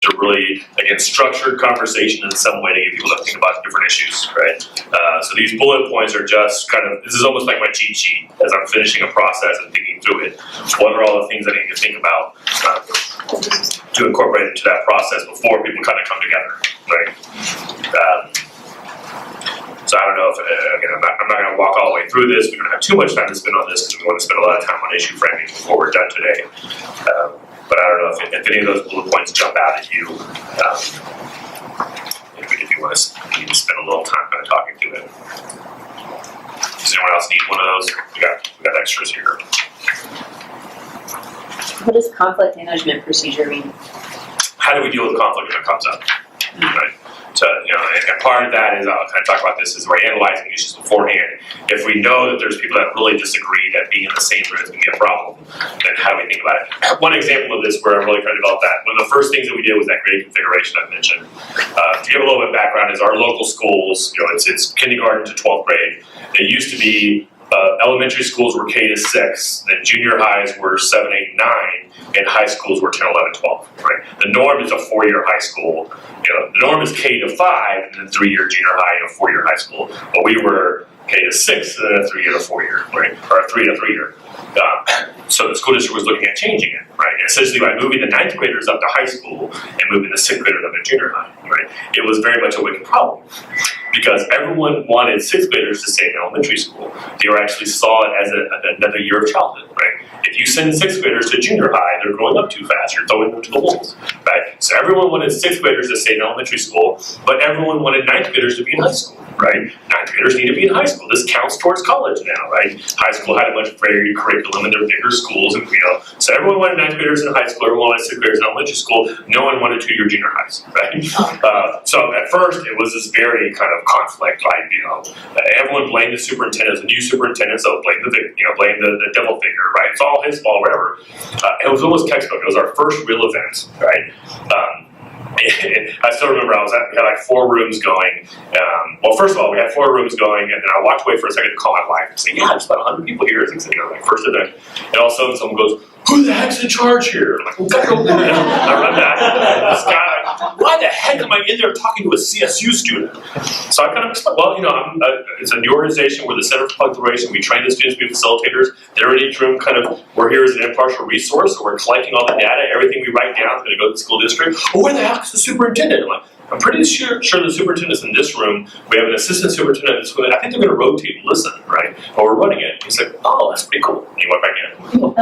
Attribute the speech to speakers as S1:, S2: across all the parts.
S1: to really, again, structured conversation in some way to get people to think about different issues, right? So these bullet points are just kind of, this is almost like my cheat sheet as I'm finishing a process and thinking through it. What are all the things I need to think about to incorporate into that process before people kind of come together, right? So I don't know if, again, I'm not going to walk all the way through this. We don't have too much time to spend on this because we want to spend a lot of time on issue framing before we're done today. But I don't know if any of those bullet points jump out at you. If you want to spend a little time kind of talking through it. Does anyone else need one of those? We got extras here.
S2: What does conflict management procedure mean?
S1: How do we deal with conflict when it comes up? Right? So, and part of that is, I'll kind of talk about this, is we're analyzing issues beforehand. If we know that there's people that really disagree that being in the same room is going to be a problem, then how do we think about it? One example of this where I'm really trying to develop that, one of the first things that we did was that grade configuration I mentioned. To give a little bit of background, is our local schools, it's kindergarten to 12th grade. It used to be elementary schools were K to 6, then junior highs were 7, 8, 9, and high schools were 10, 11, 12. Right? The norm is a 4-year high school. The norm is K to 5, and then 3-year junior high and a 4-year high school. But we were K to 6, and then a 3-year to 4-year, right? Or a 3 to 3-year. So the school district was looking at changing it, right? And essentially by moving the 9th graders up to high school and moving the 6th graders up to junior high, right? It was very much a wicked problem because everyone wanted 6th graders to stay in elementary school. They actually saw it as another year of childhood, right? If you send 6th graders to junior high, they're growing up too fast. You're throwing them to the wolves, right? So everyone wanted 6th graders to stay in elementary school, but everyone wanted 9th graders to be in high school, right? 9th graders need to be in high school. This counts towards college now, right? High school had a much varied curriculum and they're bigger schools, and so everyone wanted 9th graders in high school, everyone wanted 6th graders in elementary school, no one wanted 2-year junior highs, right? So at first it was this very kind of conflict, right? Everyone blamed the superintendent, the new superintendent, so blame the devil figure, right? It's all his fault, whatever. It was almost textbook. It was our first real event, right? I still remember we had like 4 rooms going. Well, first of all, we had 4 rooms going, and then I walked away for a second to call my wife and say, yeah, there's about 100 people here. It's like first event. And all of a sudden someone goes, who the heck's in charge here? I'm like, I run back. This guy, why the heck am I in there talking to a CSU student? So I kind of explained, well, it's a new organization. We're the Center for Public Relations. We train the students to be facilitators. They're in each room we're here as an impartial resource, so we're collecting all the data. Everything we write down is going to go to the school district. Well, where the heck is the superintendent? I'm pretty sure the superintendent's in this room. We have an assistant superintendent in this room. I think they're going to rotate and listen, right? While we're running it. He's like, oh, that's pretty cool. And he went back in. So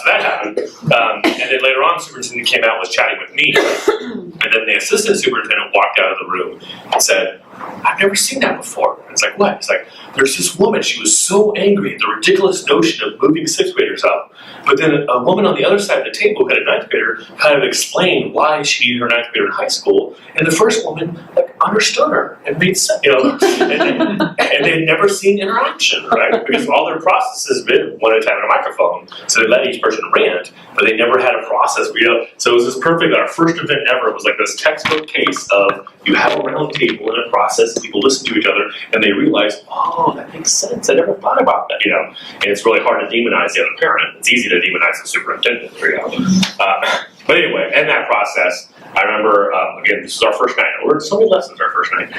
S1: that happened. And then later on, the superintendent came out and was chatting with me. And then the assistant superintendent walked out of the room and said, I've never seen that before. And it's like, what? It's like, there's this woman, she was so angry at the ridiculous notion of moving 6th graders up. But then a woman on the other side of the table who had a 9th grader kind of explained why she needed her 9th grader in high school. And the first woman understood her and made sense, and they'd never seen interaction, right? Because all their process has been one at a time on a microphone. So they let each person rant, but they never had a process. So it was this perfect, our first event ever was like this textbook case of you have a round table in a process, and people listen to each other, and they realize, oh, that makes sense. I never thought about that, And it's really hard to demonize the other parent. It's easy to demonize the superintendent, But anyway, in that process, I remember, again, this is our first night. We learned so many lessons our first night.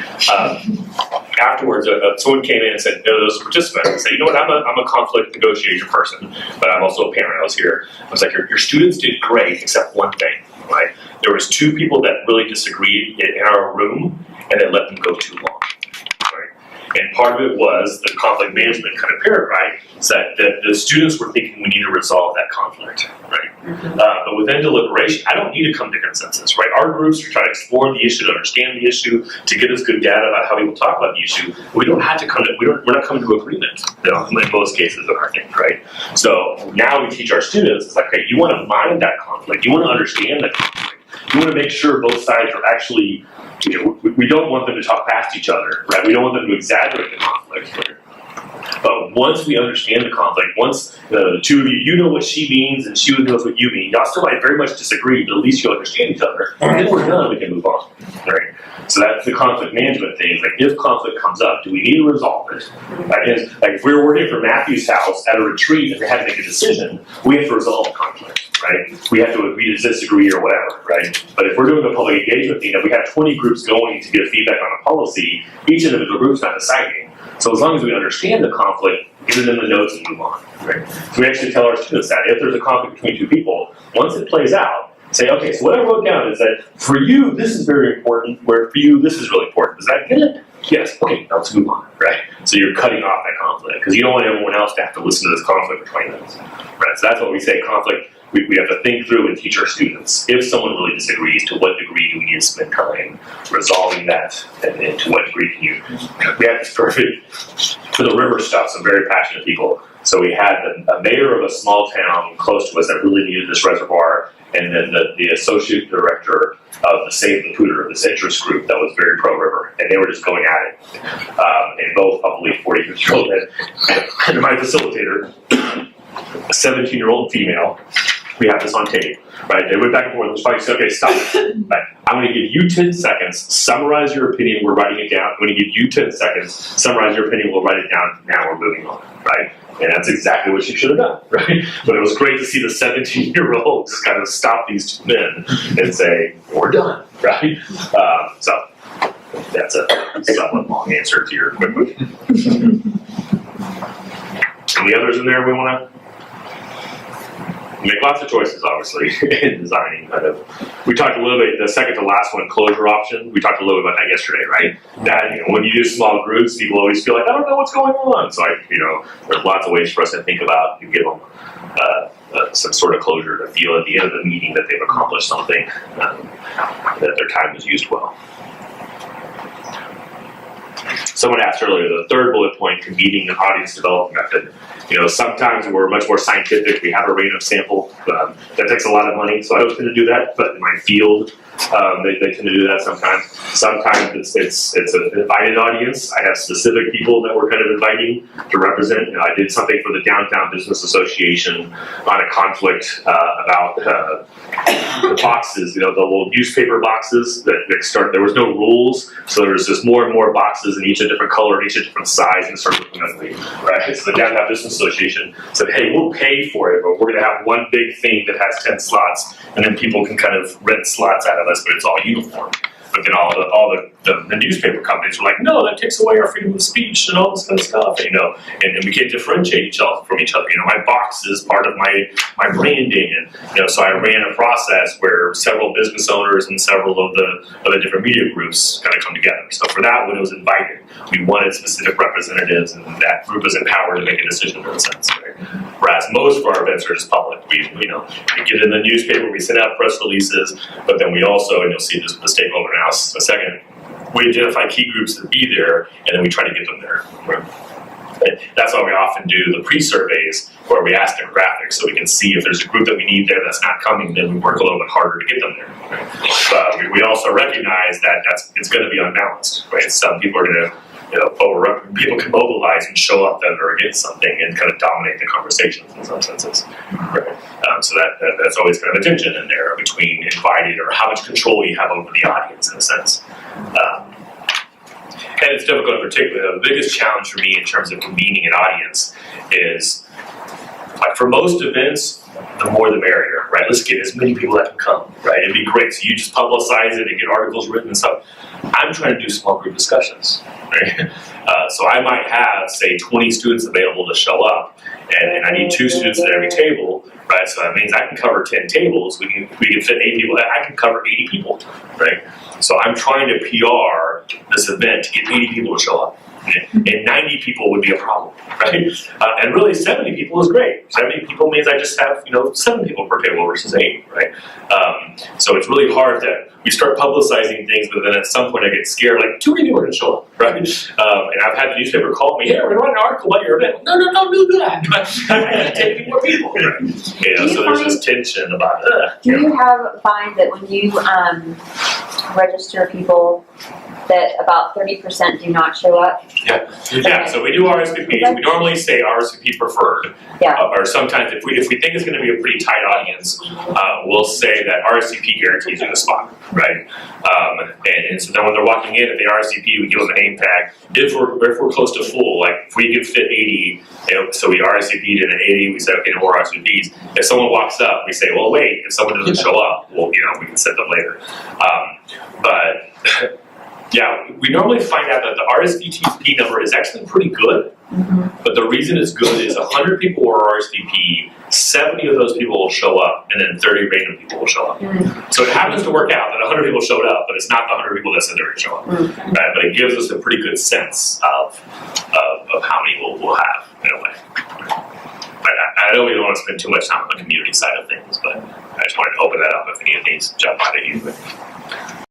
S1: Afterwards, someone came in and said, there was a participant, and said, you know what, I'm a conflict negotiation person, but I'm also a parent. I was here. I was like, your students did great, except one thing, right? There was 2 people that really disagreed in our room, and they let them go too long. And part of it was the conflict management kind of paradigm, that the students were thinking we need to resolve that conflict, right? But within deliberation, I don't need to come to consensus, right? Our groups are trying to explore the issue, to understand the issue, to get us good data about how people talk about the issue. We don't have to we're not coming to agreement, in most cases of our things, right? So now we teach our students, it's like, okay, you want to mind that conflict, you want to understand that conflict, you want to make sure both sides are actually, we don't want them to talk past each other, right? We don't want them to exaggerate the conflict. But once we understand the conflict, once the 2 of you know what she means and she knows what you mean, y'all still might very much disagree, but at least you'll understand each other. And then we're done, we can move on, right? So that's the conflict management thing. Like, if conflict comes up, do we need to resolve it? Like if we were working for Matthew's house at a retreat and they had to make a decision, we have to resolve the conflict, right? We have to agree to disagree or whatever, right? But if we're doing a public engagement thing and we have 20 groups going to get feedback on a policy, each individual group's not deciding. So as long as we understand the conflict, get it in the notes and move on, right? So we actually tell our students that if there's a conflict between two people, once it plays out, say, okay, so what I wrote down is that for you, this is very important, where for you, this is really important. Does that get it? Yes. Okay, now let's move on, right? So you're cutting off that conflict, because you don't want everyone else to have to listen to this conflict for 20 minutes, right? So that's what we say, conflict, we have to think through and teach our students. If someone really disagrees, to what degree do we need to spend time resolving that, and to what degree can you... We had this perfect, for the river stuff, some very passionate people. So we had a mayor of a small town close to us that really needed this reservoir, and then the associate director of the Save the Pooter, this interest group that was very pro-river, and they were just going at it. And both probably 40-50-year-old men. And my facilitator, a 17-year-old female, we have this on tape, right? They went back and forth. It was okay, stop it. Right. I'm going to give you 10 seconds, summarize your opinion, we're writing it down. I'm going to give you 10 seconds, summarize your opinion, we'll write it down, now we're moving on, right? And that's exactly what she should have done, right? But it was great to see the 17-year-old just kind of stop these two men and say, we're done, right? So that's a somewhat long answer to your quick question. Any others in there we want to? Make lots of choices, obviously, in designing. Kind of, we talked a little bit. The second to last one, closure option. We talked a little bit about that yesterday, right? That when you do small groups, people always feel like I don't know what's going on. So there's lots of ways for us to think about. You give them some sort of closure to feel at the end of the meeting that they've accomplished something, that their time was used well. Someone asked earlier, the third bullet point, convening an audience development method. Sometimes we're much more scientific. We have a random sample. That takes a lot of money, so I don't tend to do that. But in my field, they tend to do that sometimes. Sometimes it's an invited audience. I have specific people that we're kind of inviting to represent. I did something for the Downtown Business Association on a conflict about the boxes, the little newspaper boxes that start. There was no rules, so there was just more and more boxes, and each a different color, and each a different size, and started looking ugly. Right? So the Downtown Business Association said, "Hey, we'll pay for it, but we're going to have one big thing that has 10 slots, and then people can kind of rent slots out of us, but it's all uniform." But then all the newspaper companies were like, "No, that takes away our freedom of speech and all this kind of stuff." And we can't differentiate each other from each other. My box is part of my branding, and so I ran a process where several business owners and several of the different media groups kind of come together. So for that one, it was invited. We wanted specific representatives, and that group is empowered to make a decision in a sense. Right? Whereas most of our events are just public. We get in the newspaper, we send out press releases, but then we also, and you'll see this with the stakeholder analysis in a second, we identify key groups that be there, and then we try to get them there. Right? That's why we often do the pre-surveys, where we ask demographics so we can see if there's a group that we need there that's not coming, then we work a little bit harder to get them there. Right? But we also recognize that it's going to be unbalanced. Right? Some people are going to people can mobilize and show up that are against something and kind of dominate the conversations in some senses. Right? So that's always kind of a tension in there between invited or how much control you have over the audience in a sense. And it's difficult in particular. The biggest challenge for me in terms of convening an audience is, like for most events, the more the merrier, right? Let's get as many people that can come, right? It'd be great. So you just publicize it and get articles written and stuff. I'm trying to do small group discussions, right? So I might have, say, 20 students available to show up, and I need 2 students at every table, right? So that means I can cover 10 tables. We can fit 8 people. I can cover 80 people, right? So I'm trying to PR this event to get 80 people to show up. And 90 people would be a problem, right? And really 70 people is great. 70 people means I just have, 7 people per table versus 8, right? So it's really hard that we start publicizing things, but then at some point I get scared, like, too many people are going to show up, right? And I've had the newspaper call me, "Hey, we're going to write an article about your event." No, don't do that. I take more people, right? So there's this tension about
S2: Do you find that when you register people that about 30% do not show up?
S1: Yeah, so we do RSVPs, we normally say RSVP preferred.
S2: Yeah.
S1: Or sometimes if we think it's gonna be a pretty tight audience, we'll say that RSVP guarantees you a spot, right? And so then when they're walking in, if they RSVP, we give them a name tag. If we're close to full, like if we could fit 80, so we RSVP'd in at 80, we said, okay, no more RSVPs. If someone walks up, we say, well, wait, if someone doesn't show up, well, we can set them later. But yeah, we normally find out that the RSVP number is actually pretty good. But the reason it's good is 100 people will RSVP, 70 of those people will show up, and then 30 random people will show up. So it happens to work out that 100 people showed up, but it's not the 100 people that said they're going to show up. Right? But it gives us a pretty good sense of how many we'll have in a way. But I know we don't want to spend too much time on the community side of things, but I just wanted to open that up if any of these jump out at you.